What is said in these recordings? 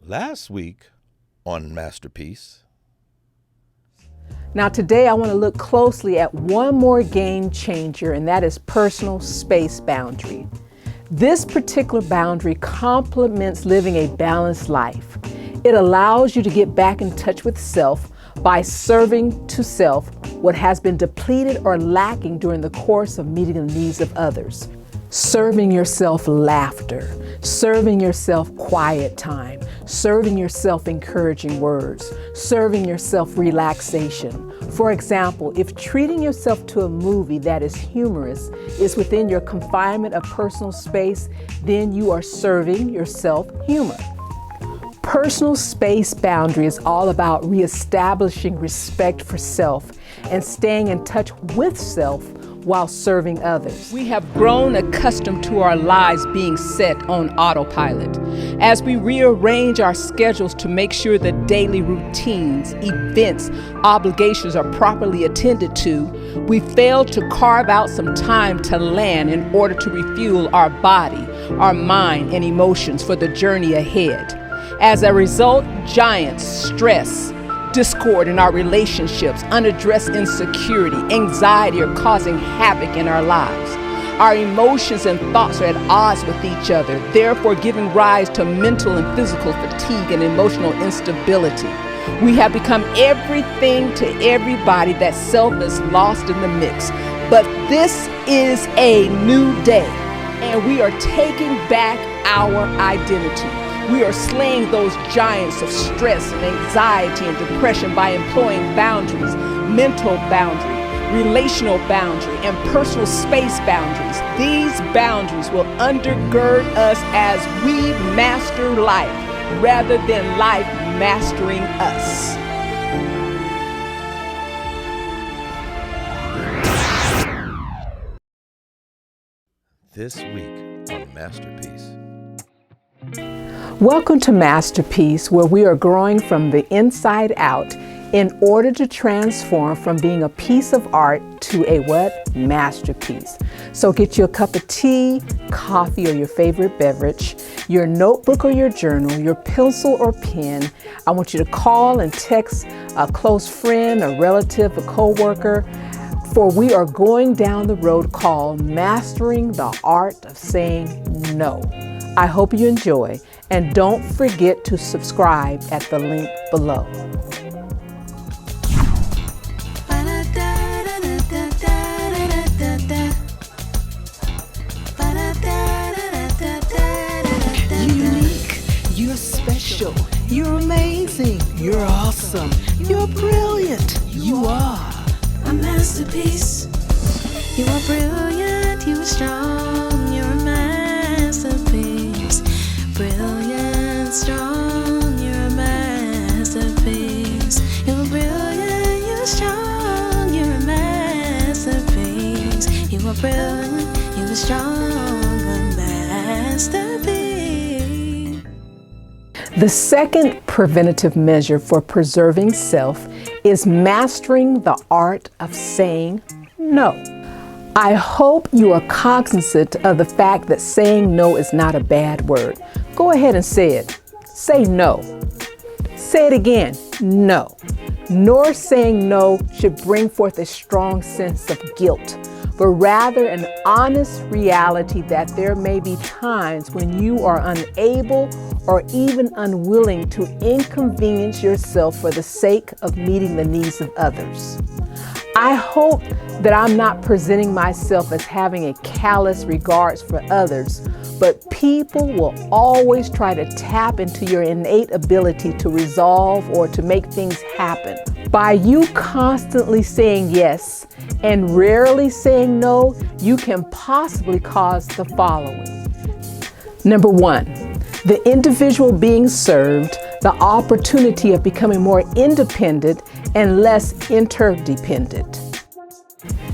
Last week on Masterpiece. Now today I want to look closely at one more game changer, and that is personal space boundary. This particular boundary complements living a balanced life. It allows you to get back in touch with self by serving to self what has been depleted or lacking during the course of meeting the needs of others. Serving yourself laughter, serving yourself quiet time, serving yourself encouraging words, serving yourself relaxation. For example, if treating yourself to a movie that is humorous is within your confinement of personal space, then you are serving yourself humor. Personal space boundary is all about reestablishing respect for self and staying in touch with self while serving others. We have grown accustomed to our lives being set on autopilot. As we rearrange our schedules to make sure that daily routines, events, obligations are properly attended to, we fail to carve out some time to land in order to refuel our body, our mind, and emotions for the journey ahead. As a result, giants, stress, discord in our relationships, unaddressed insecurity, anxiety are causing havoc in our lives. Our emotions and thoughts are at odds with each other, therefore giving rise to mental and physical fatigue and emotional instability. We have become everything to everybody that self is lost in the mix. But this is a new day, and we are taking back our identity. We are slaying those giants of stress and anxiety and depression by employing boundaries, mental boundary, relational boundary, and personal space boundaries. These boundaries will undergird us as we master life rather than life mastering us. This week on Masterpiece. Welcome to Masterpiece, where we are growing from the inside out in order to transform from being a piece of art to a what? Masterpiece. So get you a cup of tea, coffee, or your favorite beverage, your notebook or your journal, your pencil or pen. I want you to call and text a close friend, a relative, a coworker, for we are going down the road called Mastering the Art of Saying No. I hope you enjoy, and don't forget to subscribe at the link below. Unique, you're special, you're amazing, you're awesome, you're brilliant, you are a masterpiece. You are brilliant, you are strong, you're a masterpiece. Brilliant, strong, you're a masterpiece. You're brilliant, you're strong, you're a masterpiece. You are brilliant, you are strong, a masterpiece. The second preventative measure for preserving self is mastering the art of saying no. I hope you are cognizant of the fact that saying no is not a bad word. Go ahead and say it. Say no. Say it again. No. Nor saying no should bring forth a strong sense of guilt, but rather an honest reality that there may be times when you are unable or even unwilling to inconvenience yourself for the sake of meeting the needs of others. I hope that I'm not presenting myself as having a callous regards for others, but people will always try to tap into your innate ability to resolve or to make things happen. By you constantly saying yes and rarely saying no, you can possibly cause the following. Number one, the individual being served the opportunity of becoming more independent and less interdependent.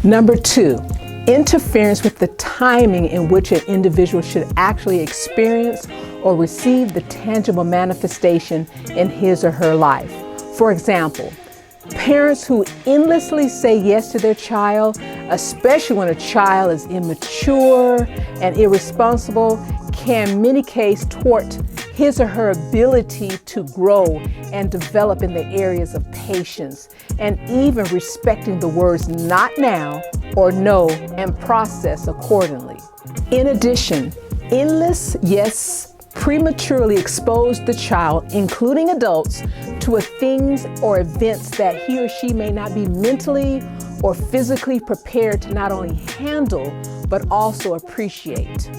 Number two, interference with the timing in which an individual should actually experience or receive the tangible manifestation in his or her life. For example, parents who endlessly say yes to their child, especially when a child is immature and irresponsible, can in many cases thwart his or her ability to grow and develop in the areas of patience and even respecting the words not now or no and process accordingly. In addition, endless, yes, prematurely expose the child, including adults, to things or events that he or she may not be mentally or physically prepared to not only handle, but also appreciate.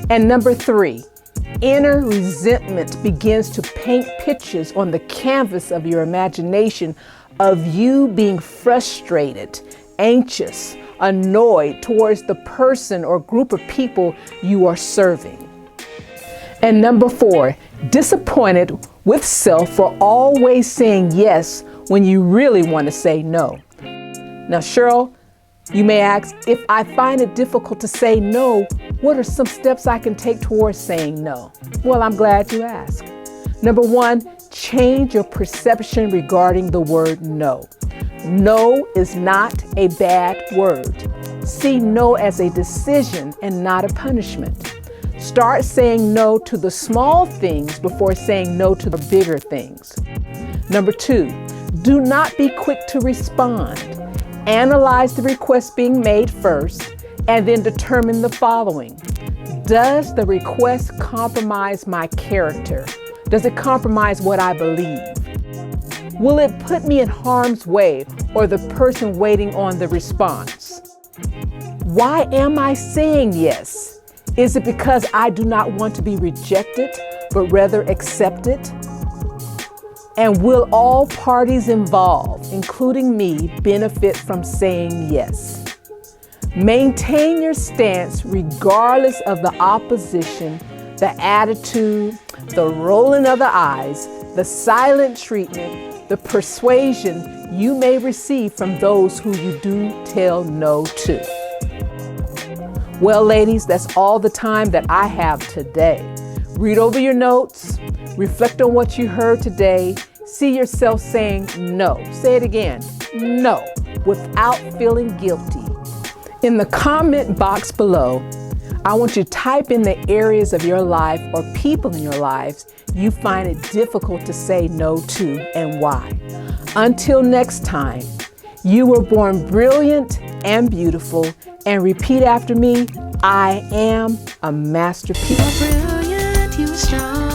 And number 3, inner resentment begins to paint pictures on the canvas of your imagination of you being frustrated, anxious, annoyed towards the person or group of people you are serving. And number 4, disappointed with self for always saying yes when you really want to say no. Now, Cheryl, you may ask, if I find it difficult to say no, what are some steps I can take towards saying no? Well, I'm glad you asked. Number 1, change your perception regarding the word no. No is not a bad word. See no as a decision and not a punishment. Start saying no to the small things before saying no to the bigger things. Number 2, do not be quick to respond. Analyze the request being made first and then determine the following. Does the request compromise my character? Does it compromise what I believe? Will it put me in harm's way or the person waiting on the response? Why am I saying yes? Is it because I do not want to be rejected, but rather accepted? And will all parties involved, including me, benefit from saying yes? Maintain your stance regardless of the opposition, the attitude, the rolling of the eyes, the silent treatment, the persuasion you may receive from those who you do tell no to. Well, ladies, that's all the time that I have today. Read over your notes, reflect on what you heard today, see yourself saying no. Say it again, no, without feeling guilty. In the comment box below, I want you to type in the areas of your life or people in your lives you find it difficult to say no to and why. Until next time, you were born brilliant and beautiful, and repeat after me, I am a masterpiece. You are brilliant, you are strong.